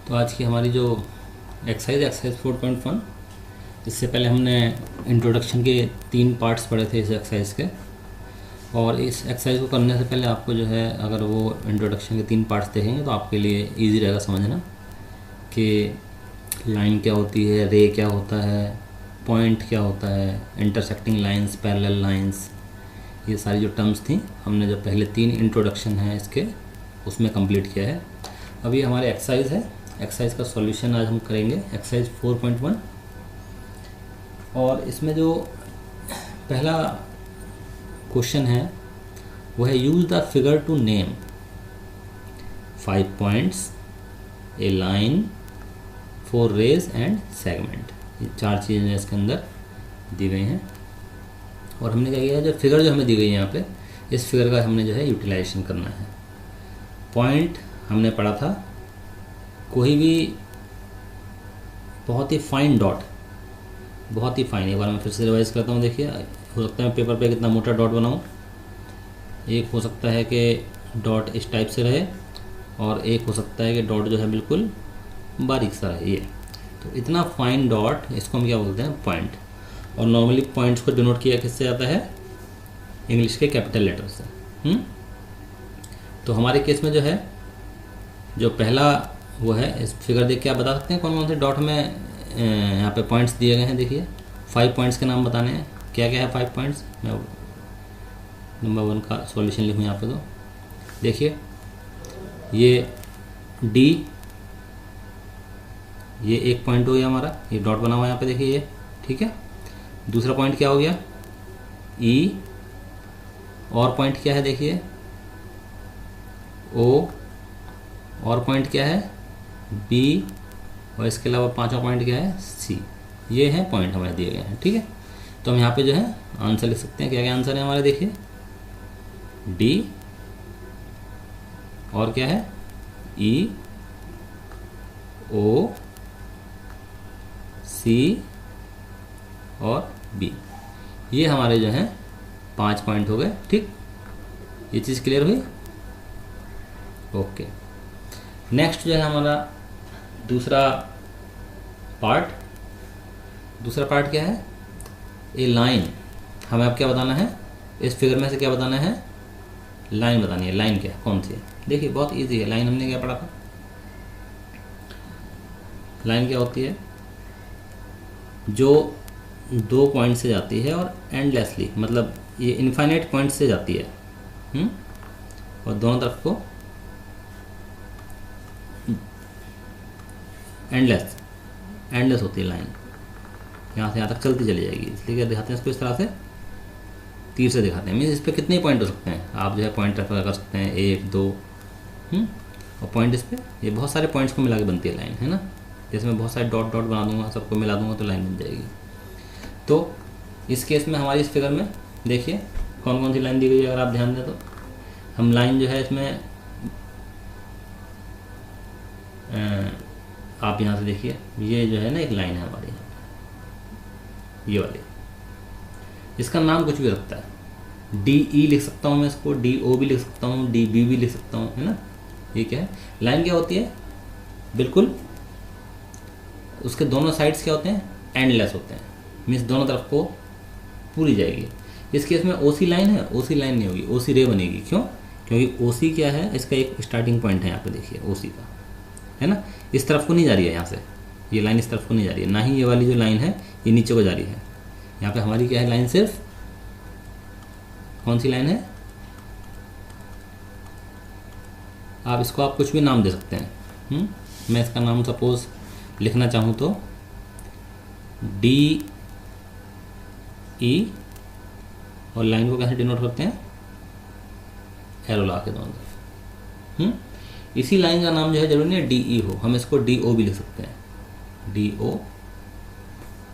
तो आज की हमारी जो एक्सरसाइज 4.1, इससे पहले हमने इंट्रोडक्शन के 3 पार्ट्स पढ़े थे इस एक्सरसाइज के। और इस एक्सरसाइज को करने से पहले आपको जो है, अगर वो इंट्रोडक्शन के 3 पार्ट्स देखेंगे तो आपके लिए इजी रहेगा समझना कि लाइन क्या होती है, रे क्या होता है, पॉइंट क्या होता है, इंटरसेक्टिंग लाइंस, पैरेलल लाइंस, ये सारी जो टर्म्स थी हमने जो पहले 3 इंट्रोडक्शन है इसके उसमें कंप्लीट किया है। अभी हमारे एक्सरसाइज है, एक्सरसाइज का सॉल्यूशन आज हम करेंगे, एक्सरसाइज 4.1। और इसमें जो पहला क्वेश्चन है वो है use the figure to name 5 points, a line, 4 rays and segment. ये 4 चीज़ें इसके अंदर दी गई हैं। और हमने क्या किया है, जो फिगर जो हमें दी गई है यहाँ पे, इस फिगर का हमने जो है यूटिलाइजेशन करना है। पॉइंट हमने पढ़ा था, कोई भी बहुत ही फाइन डॉट, बहुत ही फाइन, एक बार मैं फिर से रिवाइज करता हूँ। देखिए, हो सकता है पेपर पे कितना मोटा डॉट बनाऊँ। एक हो सकता है कि डॉट इस टाइप से रहे, और एक हो सकता है कि डॉट जो है बिल्कुल बारीक सा रहे। ये तो इतना फाइन डॉट, इसको हम क्या बोलते हैं, पॉइंट। और नॉर्मली पॉइंट्स को डिनोट किया किससे जाता है, इंग्लिश के कैपिटल लेटर से। तो हमारे केस में जो है, जो पहला वो है, इस फिगर देख के आप बता सकते हैं कौन कौन से डॉट में यहाँ पे पॉइंट्स दिए गए हैं। देखिए 5 पॉइंट्स के नाम बताने हैं, क्या क्या है 5 पॉइंट्स। मैं नंबर 1 का सॉल्यूशन लिखूँ यहाँ पे। तो देखिए ये डी, ये एक पॉइंट हो गया हमारा, ये डॉट बना हुआ यहाँ पे, देखिए ये, ठीक है। दूसरा पॉइंट क्या हो गया, ई। और पॉइंट क्या है, देखिए ओ। और पॉइंट क्या है, बी। और इसके अलावा 5वां पॉइंट क्या है, सी। ये हैं पॉइंट हमारे दिए गए हैं, ठीक है। तो हम यहाँ पे जो है आंसर लिख सकते हैं। क्या क्या आंसर है हमारे, देखिए डी, और क्या है, ई, ओ, सी और बी। ये हमारे जो हैं 5 पॉइंट हो गए, ठीक। ये चीज़ क्लियर हुई, ओके। नेक्स्ट जो है हमारा दूसरा पार्ट। दूसरा पार्ट क्या है, ए लाइन। हमें अब क्या बताना है, इस फिगर में से क्या बताना है, लाइन बतानी है। लाइन क्या है, कौन सी है, देखिए बहुत इजी है। लाइन हमने क्या पढ़ा था, लाइन क्या होती है, जो 2 पॉइंट से जाती है और एंडलेसली, मतलब ये इनफाइनाइट पॉइंट से जाती है, और दोनों तरफ को एंडलेस होती है लाइन, यहाँ से यहाँ तक चलती चली जाएगी। इसलिए क्या दिखाते हैं इसको, इस तरह से तीर से दिखाते हैं। मीन्स इस पर कितने पॉइंट हो सकते हैं, आप जो है पॉइंट रेफर कर सकते हैं, 1 2, और पॉइंट इस पर, ये बहुत सारे पॉइंट्स को मिला के बनती है लाइन, है ना। जैसे मैं बहुत सारे डॉट डॉट बना दूंगा, सबको मिला दूंगा तो लाइन बन जाएगी। तो इस केस में हमारी इस फिगर में देखिए कौन कौन सी लाइन दी गई है। अगर आप ध्यान दें तो हम लाइन जो है इसमें, आप यहाँ से देखिए, ये जो है ना एक लाइन है हमारी, ये वाली। इसका नाम कुछ भी रखता है, डी ई लिख सकता हूँ मैं इसको, डी ओ भी लिख सकता हूँ, डी बी भी लिख सकता हूँ, है ना। ये क्या है, लाइन क्या होती है, बिल्कुल उसके दोनों साइड्स क्या होते हैं, एंडलेस होते हैं। मीन्स दोनों तरफ को पूरी जाएगी। इस केस में ओसी लाइन है, ओसी लाइन नहीं होगी, ओसी रे बनेगी। क्यों, क्योंकि ओसी क्या है, इसका एक स्टार्टिंग पॉइंट है यहाँ पे, देखिए ओसी का, है ना। इस तरफ को नहीं जा रही है, यहाँ से ये लाइन इस तरफ को नहीं जा रही है, ना ही ये वाली जो लाइन है ये नीचे को जा रही है। यहाँ पे हमारी क्या है लाइन, सिर्फ कौन सी लाइन है, आप इसको आप कुछ भी नाम दे सकते हैं। मैं इसका नाम सपोज लिखना चाहूँ तो डी ई, और लाइन को कैसे डिनोट करते हैं, एरो ला के दोनों तरफ। इसी लाइन का नाम जो है जरूरी नहीं है डी ई हो, हम इसको डी ओ भी लिख सकते हैं, डी ओ।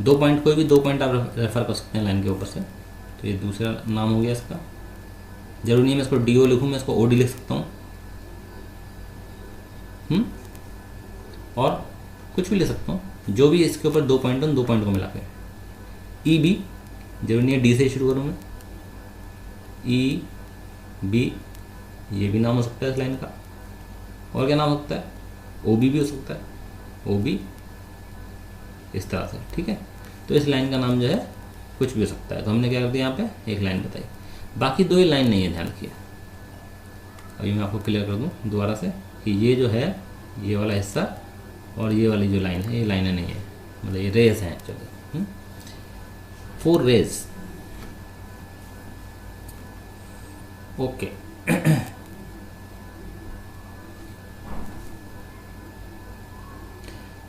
2 पॉइंट, कोई भी 2 पॉइंट आप रेफर कर सकते हैं लाइन के ऊपर से। तो ये दूसरा नाम हो गया इसका। जरूरी नहीं है मैं इसको डी ओ लिखूँ, मैं इसको ओ डी लिख सकता हूँ, और कुछ भी ले सकता हूँ, जो भी इसके ऊपर 2 पॉइंट हो, 2 पॉइंट को मिला के। ई बी, जरूरी नहीं है डी से शुरू करूँ मैं, ई बी, ये भी नाम हो सकता है इस लाइन का। और क्या नाम हो सकता है, ओ बी भी हो सकता है। OB इस तरह से, ठीक है। तो इस लाइन का नाम जो है कुछ भी हो सकता है। तो हमने क्या कर दिया, यहाँ पे एक लाइन बताई, बाकी 2 ही लाइन नहीं है, ध्यान रखिए। अभी मैं आपको क्लियर कर दूँ दोबारा से कि ये जो है ये वाला हिस्सा और ये वाली जो लाइन है ये लाइनें नहीं है, मतलब ये रेज हैं एक्चुअली। 4 raise, okay.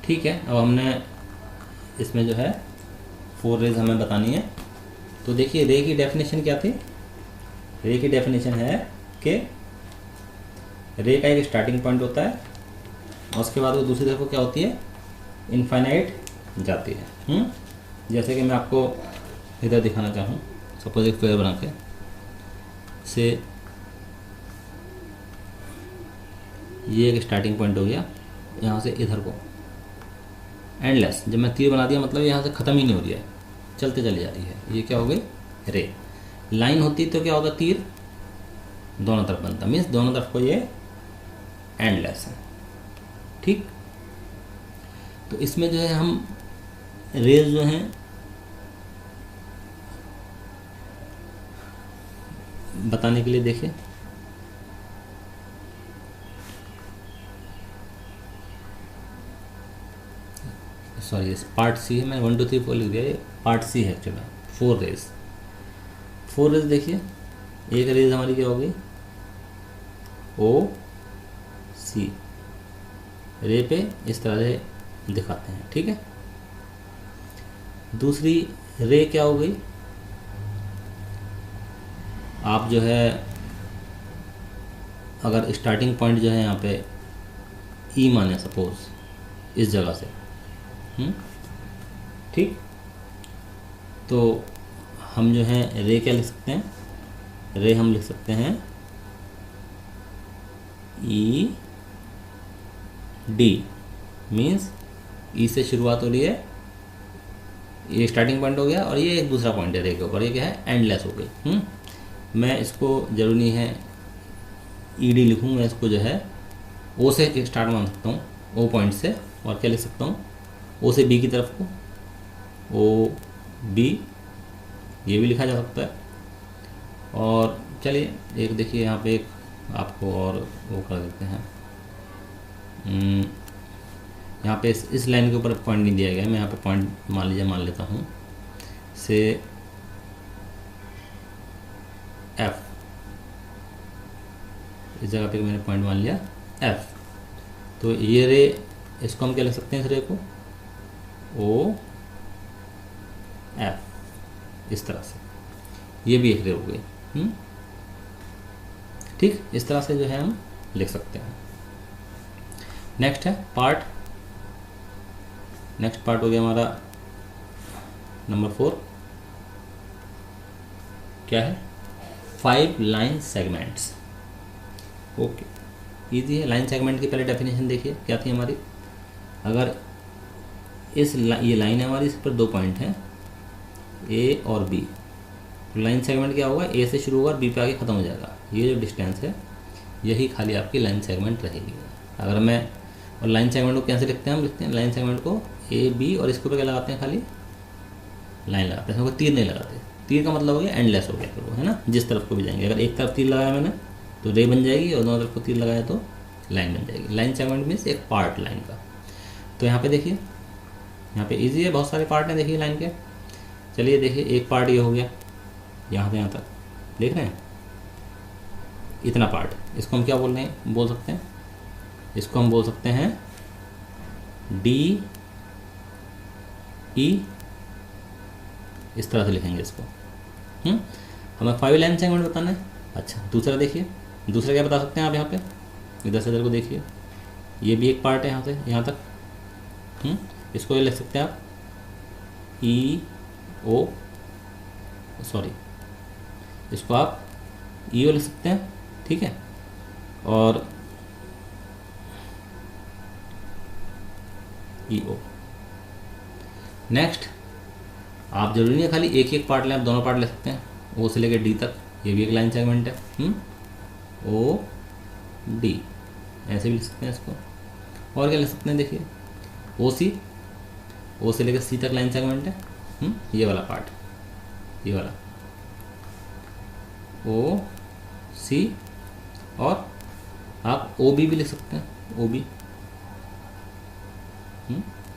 ठीक है, अब हमने इसमें जो है 4 रेज हमें बतानी है। तो देखिए रे की डेफिनेशन क्या थी, रे की डेफिनेशन है कि रे का एक स्टार्टिंग पॉइंट होता है और उसके बाद वो दूसरी तरफ को क्या होती है, इनफाइनाइट जाती है। जैसे कि मैं आपको इधर दिखाना चाहूँ, सपोज एक फ्लेयर बना के से ये एक स्टार्टिंग पॉइंट हो गया, यहाँ से इधर को एंडलेस, जब मैं तीर बना दिया मतलब यहाँ से ख़त्म ही नहीं हो रही है, चलते चली जा रही है, ये क्या हो गई रे। लाइन होती तो क्या होता, तीर दोनों तरफ बनता, मीन्स दोनों तरफ को ये एंडलेस है, ठीक। तो इसमें जो है हम रेज जो हैं बताने के लिए देखिए, सॉरी पार्ट सी है, मैं 1 2 3 4 लिख दिया, ये पार्ट सी है एक्चुअली। 4 रेज, 4 रेज देखिए, एक रेज हमारी क्या हो गई OC, रे पे इस तरह से दिखाते हैं, ठीक है। दूसरी रे क्या हो गई, आप जो है अगर स्टार्टिंग पॉइंट जो है यहाँ पे E माने सपोज इस जगह से, ठीक। तो हम जो है रे क्या लिख सकते हैं, रे हम लिख सकते हैं ED, मीन्स E से शुरुआत हो रही है, ये स्टार्टिंग पॉइंट हो गया और ये एक दूसरा पॉइंट है रे के ऊपर, ये क्या है एंडलेस हो गई। मैं इसको जरूरी नहीं है ED लिखूँ, मैं इसको जो है O से स्टार्ट मान सकता हूँ, O पॉइंट से, और क्या लिख सकता हूँ O से B की तरफ को OB, ये भी लिखा जा सकता है। और चलिए एक देखिए यहाँ पे एक आपको और वो कर देते हैं, यहाँ पे इस लाइन के ऊपर पॉइंट नहीं दिया गया है, मैं यहाँ पे पॉइंट मान लेता हूँ से F, इस जगह पे मैंने पॉइंट मान लिया F। तो ये रे, इसको हम क्या लिख सकते हैं, इस रे को OF, इस तरह से, ये भी एक रे हो गई। ठीक, इस तरह से जो है हम लिख सकते हैं। नेक्स्ट है पार्ट, नेक्स्ट पार्ट हो गया हमारा नंबर 4, क्या है 5 लाइन सेगमेंट्स। ओके, इजी है। लाइन सेगमेंट की पहले डेफिनेशन देखिए क्या थी हमारी, अगर ये लाइन है हमारी, इस पर 2 पॉइंट हैं A और B, तो लाइन सेगमेंट क्या होगा, A से शुरू होगा और B पे आके ख़त्म हो जाएगा। ये जो डिस्टेंस है यही खाली आपकी लाइन सेगमेंट रहेगी। अगर मैं, और लाइन सेगमेंट को कैसे लिखते हैं, हम लिखते हैं लाइन सेगमेंट को AB और इसके ऊपर क्या लगाते हैं, खाली लाइन लगाते हैं, तीर नहीं लगाते। तीर का मतलब हो गया एंडलेस हो गया, फिर वो है ना, जिस तरफ को भी जाएंगे। अगर एक तरफ तीर लगाया मैंने तो रे बन जाएगी, और दोनों तरफ को तीर लगाया तो लाइन बन जाएगी। लाइन सेगमेंट मीन्स एक पार्ट लाइन का। तो यहाँ पे देखिए, यहाँ पे इजी है, बहुत सारे पार्ट हैं देखिए लाइन के। चलिए देखिए, एक पार्ट ये हो गया यहाँ से यहाँ तक, देख रहे हैं इतना पार्ट, इसको हम क्या बोल सकते हैं, इसको हम बोल सकते हैं DE, इस तरह से लिखेंगे इसको। हमें 5 लाइन सेगमेंट बताना है। अच्छा, दूसरा देखिए, दूसरा क्या बता सकते हैं आप, यहाँ पे इधर से इधर को देखिए, ये भी एक पार्ट है यहाँ से यहाँ तक। इसको ये लिख सकते हैं आप EO, सॉरी, इसको आप EO लिख सकते हैं, ठीक है। और EO। नेक्स्ट, आप जरूरी नहीं है खाली एक एक पार्ट लें, आप दोनों पार्ट ले सकते हैं, O से लेकर D तक, ये भी एक लाइन सेगमेंट है। OD ऐसे भी लिख सकते हैं इसको। और क्या लिख सकते हैं, देखिए ओ से लेकर सी तक लाइन सेगमेंट है, ये वाला पार्ट, ये वाला ओ सी, और आप ओ बी भी लिख सकते हैं, ओ बी,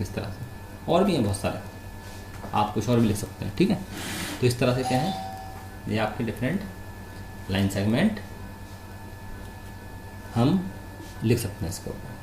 इस तरह से। और भी हैं बहुत सारे, आप कुछ और भी लिख सकते हैं, ठीक है। तो इस तरह से क्या है, ये आपके डिफरेंट लाइन सेगमेंट हम लिख सकते हैं इसके ऊपर।